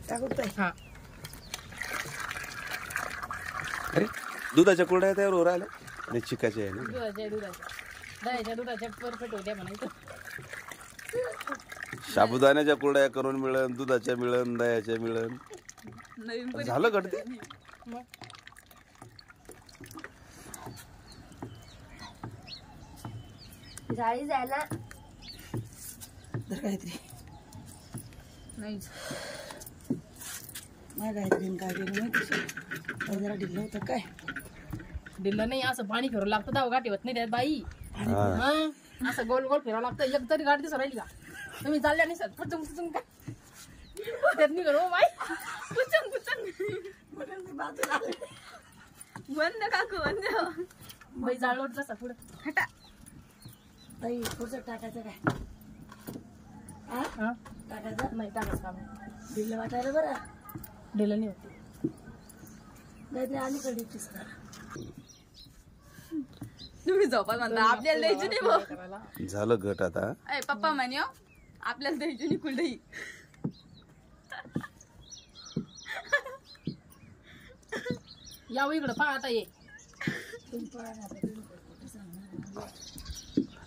हा अरे दुधाच्या कुरड्या तयार हो राहिल्या आणि चिकाच्या आहे ना दुधाच्या परफेक्ट होत्या म्हणायचं. साबुदाण्याच्या कुरड्या करून मिळन, दुधाच्या मिळन, दह्याच्या मिळन. झालं घडते जाळी जायला तर काहीतरी नाही गायत्री काय केलं माहिती जरा ढिल्लं होतं काय दिलं नाही. असं पाणी फिरावं लागतं दाव गाठी होत नाही त्यात बाई. असं गोल गोल फिरावं लागतं. एक तरी गाडी दिसत राहिली का तुम्ही चालल्या नाही सर पुचून पुचून काय त्यात मी करू बाई पुचून पुचून बंद काकू बंद बाई जाळ ओढला सा पुढे हटा ताई पुढचं टाकायचं काय टाकायचं नाही टाकायचं काम ढिल्लं वाटायला बरं दिलं नाही होते गायत्री आणि कडे करा तुम्ही झोपा म्हणता आपल्याला द्यायची नाही भाऊ. झालं घट आता. पप्पा म्हणे आपल्याला द्यायची नाही कुठेही. या इकडं पहा आता ये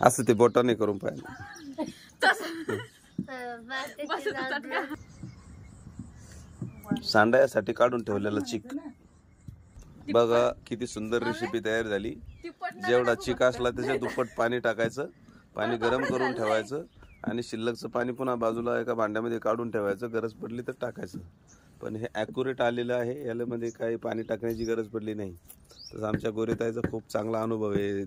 असं ते बोटाने करून पाहिजे. सांडायासाठी काढून ठेवलेलं चिक बघा किती सुंदर रेसिपी तयार झाली. जेवढा चिक असला त्याच्या दुप्पट पाणी टाकायचं, पाणी गरम करून ठेवायचं आणि शिल्लकचं पाणी पुन्हा बाजूला एका भांड्यामध्ये काढून ठेवायचं. गरज पडली तर टाकायचं. पण हे ॲक्युरेट आलेलं आहे, यामध्ये काही पाणी टाकण्याची गरज पडली नाही. तसं आमच्या गोरेताईचा खूप चांगला अनुभव आहे.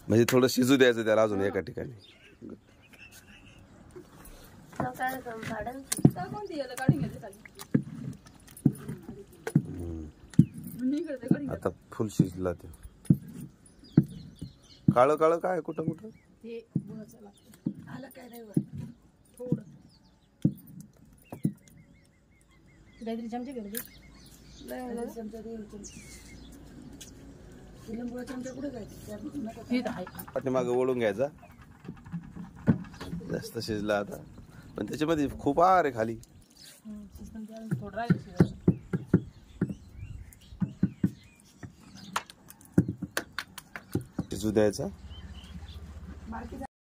म्हणजे थोडं शिजू द्यायचं त्याला अजून एका ठिकाणी. आता फुल शिजला ते. काळ काळ काय कुठं कुठं आलं काय नाही थोडं काहीतरी चमचे घेऊन चमचा लिंबू चमचा कुठे काय पाठीमागं ओढून घ्यायचा. जास्त शिजला आता पण त्याच्यामध्ये खूप आर आहे खाली. शिजू द्यायचा.